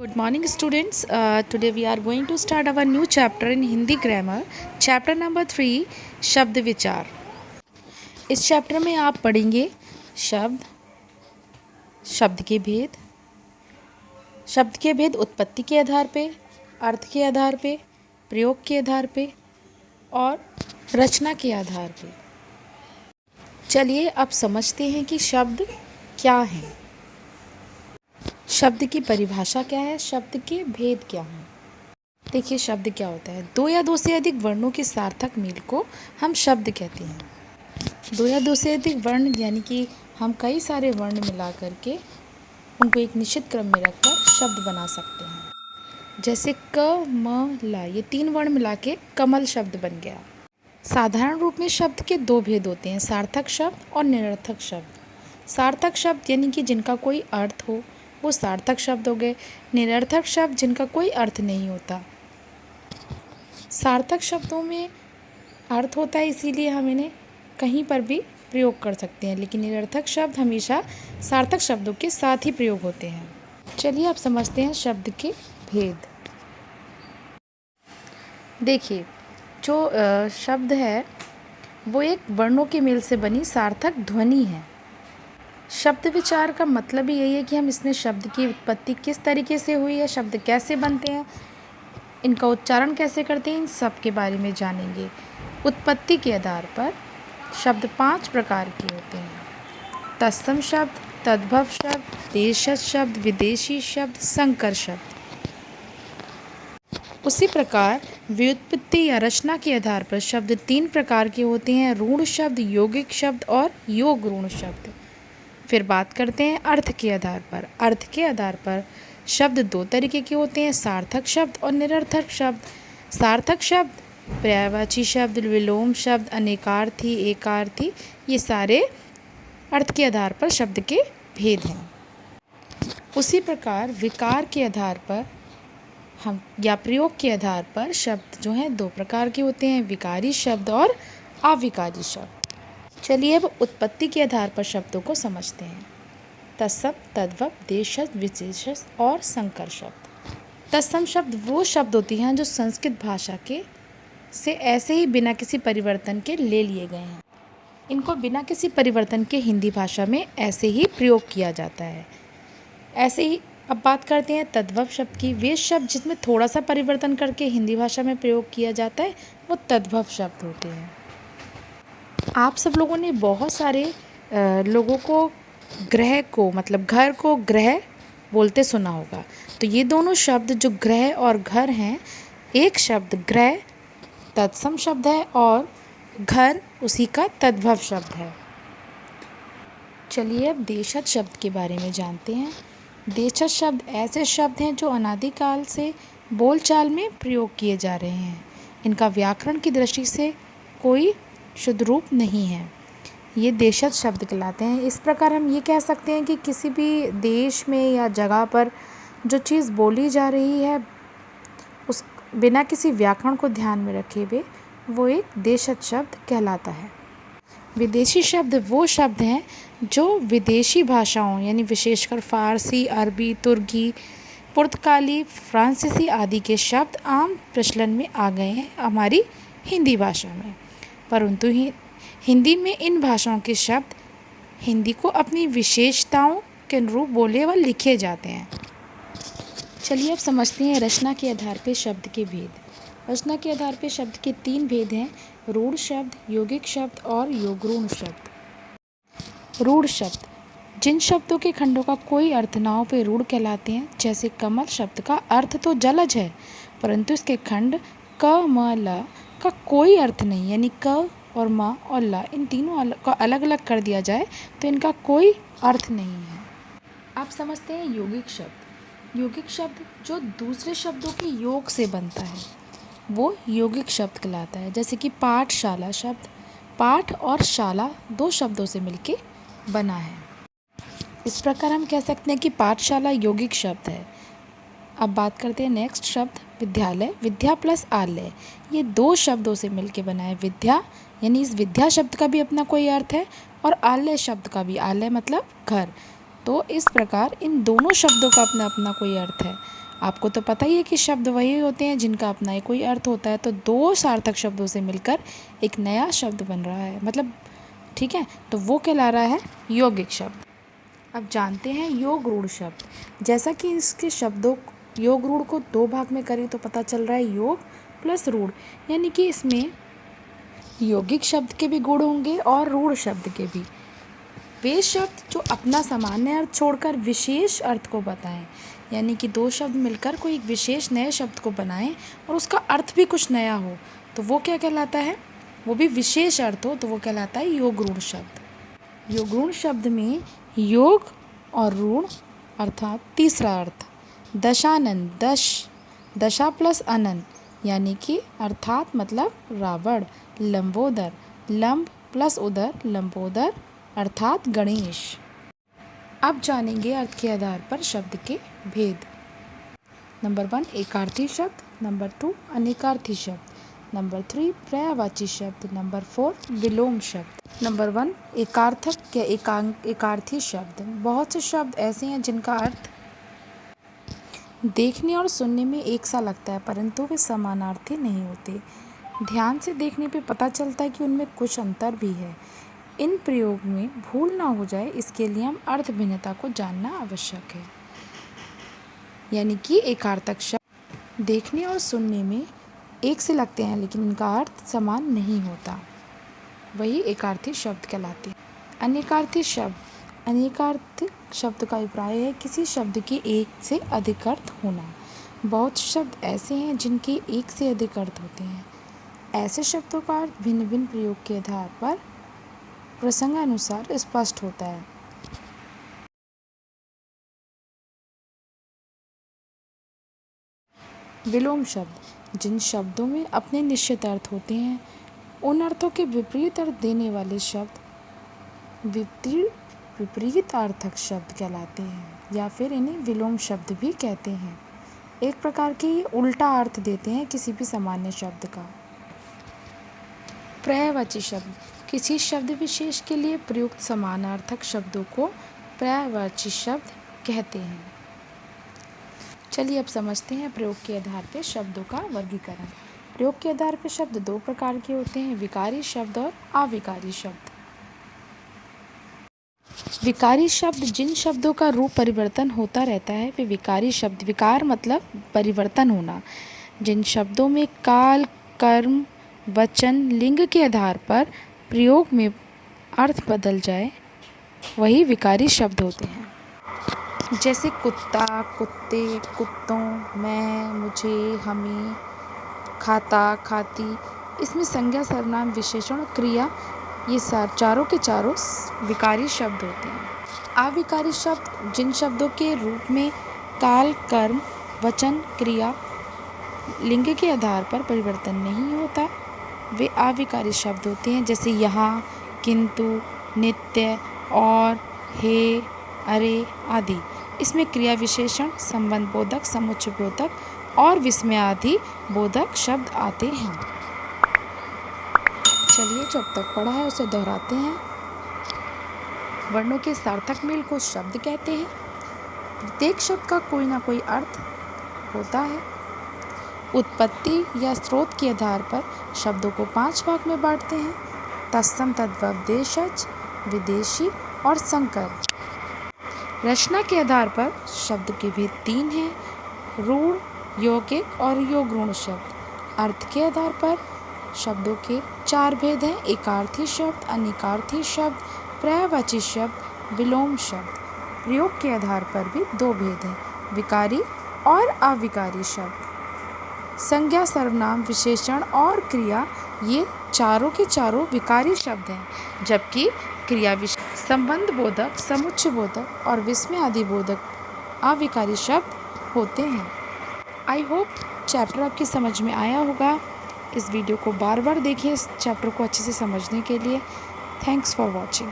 Good morning, students. Today we are going to start our new chapter in Hindi grammar, chapter number 3, शब्द विचार। इस chapter में आप पढ़ेंगे शब्द, शब्द के भेद उत्पत्ति के आधार पे, अर्थ के आधार पे, प्रयोग के आधार पे और रचना के आधार पे। चलिए अब समझते हैं कि शब्द क्या हैं। शब्द की परिभाषा क्या है, शब्द के भेद क्या हैं। देखिए शब्द क्या होता है, दो या दो से अधिक वर्णों के सार्थक मेल को हम शब्द कहते हैं। दो या दो से अधिक वर्ण यानी कि हम कई सारे वर्ण मिला करके उनको एक निश्चित क्रम में रखकर शब्द बना सकते हैं। जैसे क, म, ला, ये तीन वर्ण मिला के कमल शब्द बन गया। साधारण रूप में शब्द के दो भेद होते हैं, सार्थक शब्द और निरर्थक शब्द। सार्थक शब्द यानी कि जिनका कोई अर्थ हो वो सार्थक शब्द हो गए। निरर्थक शब्द जिनका कोई अर्थ नहीं होता। सार्थक शब्दों में अर्थ होता है इसीलिए हम इन्हें कहीं पर भी प्रयोग कर सकते हैं, लेकिन निरर्थक शब्द हमेशा सार्थक शब्दों के साथ ही प्रयोग होते हैं। चलिए अब समझते हैं शब्द के भेद। देखिए जो शब्द है वो एक वर्णों के मेल से बनी सार्थक ध्वनि है। शब्द विचार का मतलब ही यही है कि हम इसमें शब्द की उत्पत्ति किस तरीके से हुई है, शब्द कैसे बनते हैं, इनका उच्चारण कैसे करते हैं, इन सब के बारे में जानेंगे। उत्पत्ति के आधार पर शब्द 5 प्रकार के होते हैं। तत्सम शब्द, तद्भव शब्द, देशज शब्द, विदेशी शब्द, संकर शब्द। उसी प्रकार व्युत्पत्ति या रचना के आधार पर शब्द 3 प्रकार के होते हैं, रूढ़ शब्द, यौगिक शब्द और योग रूढ़ शब्द। फिर बात करते हैं अर्थ के आधार पर। अर्थ के आधार पर शब्द 2 तरीके के होते हैं, सार्थक शब्द और निरर्थक शब्द। सार्थक शब्द पर्यायवाची शब्द, विलोम शब्द, अनेकार्थी, एकार्थी, ये सारे अर्थ के आधार पर शब्द के भेद हैं। उसी प्रकार विकार के आधार पर हम या प्रयोग के आधार पर शब्द जो हैं 2 प्रकार के होते हैं, विकारी शब्द और अविकारी शब्द। चलिए अब उत्पत्ति के आधार पर शब्दों को समझते हैं। तत्सम, तद्भव, देशज, विशेषज और संकर शब्द। तत्सम शब्द वो शब्द होती हैं जो संस्कृत भाषा के से ऐसे ही बिना किसी परिवर्तन के ले लिए गए हैं। इनको बिना किसी परिवर्तन के हिंदी भाषा में ऐसे ही प्रयोग किया जाता है। ऐसे ही अब बात करते हैं तद्भव शब्द की। वे शब्द जिसमें थोड़ा सा परिवर्तन करके हिंदी भाषा में प्रयोग किया जाता है वो तद्भव शब्द होते हैं। आप सब लोगों ने बहुत सारे लोगों को ग्रह को मतलब घर को ग्रह बोलते सुना होगा। तो ये दोनों शब्द जो ग्रह और घर हैं, एक शब्द ग्रह तत्सम शब्द है और घर उसी का तद्भव शब्द है। चलिए अब देशज शब्द के बारे में जानते हैं। देशज शब्द ऐसे शब्द हैं जो अनादिकाल से बोलचाल में प्रयोग किए जा रहे हैं। इनका व्याकरण की दृष्टि से कोई शुद्ध रूप नहीं है, ये देशज शब्द कहलाते हैं। इस प्रकार हम ये कह सकते हैं कि किसी भी देश में या जगह पर जो चीज़ बोली जा रही है उस बिना किसी व्याकरण को ध्यान में रखे हुए वो एक देशज शब्द कहलाता है। विदेशी शब्द वो शब्द हैं जो विदेशी भाषाओं यानी विशेषकर फ़ारसी, अरबी, तुर्की, पुर्तगाली, फ्रांसीसी आदि के शब्द आम प्रचलन में आ गए हैं हमारी हिंदी भाषा में। परंतु हिंदी में इन भाषाओं के शब्द हिंदी को अपनी विशेषताओं के अनुरूप बोले व लिखे जाते हैं। चलिए अब समझते हैं रचना के आधार पर शब्द के भेद। रचना के आधार पर शब्द के 3 भेद हैं, रूढ़ शब्द, यौगिक शब्द और योगरूढ़ शब्द। रूढ़ शब्द जिन शब्दों के खंडों का कोई अर्थ ना हो वे रूढ़ कहलाते हैं। जैसे कमल शब्द का अर्थ तो जलज है परंतु इसके खंड क, म, ल का कोई अर्थ नहीं, यानी क और म और ला इन तीनों को अलग अलग कर दिया जाए तो इनका कोई अर्थ नहीं है। आप समझते हैं यौगिक शब्द। यौगिक शब्द जो दूसरे शब्दों के योग से बनता है वो यौगिक शब्द कहलाता है। जैसे कि पाठशाला शब्द पाठ और शाला 2 शब्दों से मिलके बना है। इस प्रकार हम कह सकते हैं कि पाठशाला यौगिक शब्द है। अब बात करते हैं नेक्स्ट शब्द विद्यालय। विद्या प्लस आलय ये 2 शब्दों से मिलके बना है। विद्या यानी इस विद्या शब्द का भी अपना कोई अर्थ है और आलय शब्द का भी, आलय मतलब घर। तो इस प्रकार इन दोनों शब्दों का अपना अपना कोई अर्थ है। आपको तो पता ही है कि शब्द वही होते हैं जिनका अपना ही कोई अर्थ होता है, तो दो सार्थक शब्दों से मिलकर एक नया शब्द बन रहा है, मतलब ठीक है, तो वो कहला रहा है यौगिक शब्द। अब जानते हैं योग रूढ़ शब्द। जैसा कि इसके शब्दों योग रूढ़ को दो भाग में करें तो पता चल रहा है योग प्लस रूढ़, यानी कि इसमें यौगिक शब्द के भी गुण होंगे और रूढ़ शब्द के भी। वे शब्द जो अपना सामान्य अर्थ छोड़कर विशेष अर्थ को बताएं, यानी कि दो शब्द मिलकर कोई एक विशेष नए शब्द को बनाएं और उसका अर्थ भी कुछ नया हो, तो वो क्या कहलाता है, वो भी विशेष अर्थ हो, तो वो कहलाता है योग रूढ़ शब्द। योग रूढ़ शब्द में योग और रूढ़ अर्थात तीसरा अर्थ, दशानन, दशा प्लस अनन, यानी कि अर्थात मतलब रावण, लंबोदर, लंब प्लस उदर, लंबोदर अर्थात गणेश। अब जानेंगे अर्थ के आधार पर शब्द के भेद। नंबर 1 एकार्थी शब्द, नंबर 2 अनेकार्थी शब्द, नंबर 3 पर्यायवाची शब्द, नंबर 4 विलोम शब्द। नंबर 1 एकार्थक या एकार्थी शब्द। बहुत से शब्द ऐसे हैं जिनका अर्थ देखने और सुनने में एक सा लगता है, परंतु वे समानार्थी नहीं होते। ध्यान से देखने पे पता चलता है कि उनमें कुछ अंतर भी है। इन प्रयोग में भूल ना हो जाए, इसके लिए हम अर्थ भिन्नता को जानना आवश्यक है। यानी कि एकार्थक शब्द देखने और सुनने में एक से लगते हैं लेकिन इनका अर्थ समान नहीं होता, वही एकार्थी शब्द कहलाते हैं। अनेकार्थी शब्द। अनेकार्थी शब्द का अभिप्राय है किसी शब्द के एक से अधिक अर्थ होना। बहुत शब्द ऐसे हैं जिनके एक से अधिक अर्थ होते हैं। ऐसे शब्दों का अर्थ भिन्न भिन्न प्रयोग के आधार पर प्रसंगानुसार स्पष्ट होता है। विलोम शब्द। जिन शब्दों में अपने निश्चित अर्थ होते हैं, उन अर्थों के विपरीत अर्थ देने वाले शब्द विपरीत अर्थक शब्द कहलाते हैं, या फिर इन्हें विलोम शब्द भी कहते हैं। एक प्रकार के ये उल्टा अर्थ देते हैं किसी भी सामान्य शब्द का। पर्यायवाची शब्द। किसी शब्द विशेष के लिए प्रयुक्त समानार्थक शब्दों को पर्यायवाची शब्द कहते हैं। चलिए अब समझते हैं प्रयोग के आधार पर शब्दों का वर्गीकरण। प्रयोग के आधार पर शब्द दो प्रकार के होते हैं, विकारी शब्द और अविकारी शब्द। विकारी शब्द जिन शब्दों का रूप परिवर्तन होता रहता है वे विकारी शब्द। विकार मतलब परिवर्तन होना। जिन शब्दों में काल, कर्म, वचन, लिंग के आधार पर प्रयोग में अर्थ बदल जाए वही विकारी शब्द होते हैं। जैसे कुत्ता, कुत्ते, कुत्तों, मैं, मुझे, हमें, खाता, खाती। इसमें संज्ञा, सर्वनाम, विशेषण और क्रिया ये चारों के चारों विकारी शब्द होते हैं। अविकारी शब्द जिन शब्दों के रूप में काल, कर्म, वचन, क्रिया, लिंग के आधार पर परिवर्तन नहीं होता वे अविकारी शब्द होते हैं। जैसे यहाँ, किंतु, नित्य, और, हे, अरे आदि। इसमें क्रिया विशेषण, संबंध बोधक, समुच्चय बोधक और विस्मय आदि बोधक शब्द आते हैं। चलिए जो अब तक पढ़ा है उसे दोहराते हैं। वर्णों के सार्थक मेल को शब्द कहते हैं। प्रत्येक शब्द का कोई ना कोई अर्थ होता है। उत्पत्ति या स्रोत के आधार पर शब्दों को 5 भाग में बांटते हैं, तत्सम, तद्वपदेशज, विदेशी और संकर। रचना के आधार पर शब्द के भेद 3 हैं, रूढ़, यौगिक और योग रूढ़ शब्द। अर्थ के आधार पर शब्दों के 4 भेद हैं, एकार्थी शब्द, अनेकार्थी शब्द, पर्यायवाची शब्द, विलोम शब्द। प्रयोग के आधार पर भी 2 भेद हैं, विकारी और अविकारी शब्द। संज्ञा, सर्वनाम, विशेषण और क्रिया ये चारों के चारों विकारी शब्द हैं, जबकि क्रिया विशेषण, संबंध बोधक, समुच्चय बोधक और विस्मय आदि बोधक अविकारी शब्द होते हैं। आई होप चैप्टर आपकी समझ में आया होगा। इस वीडियो को बार बार देखिए इस चैप्टर को अच्छे से समझने के लिए। Thanks for watching.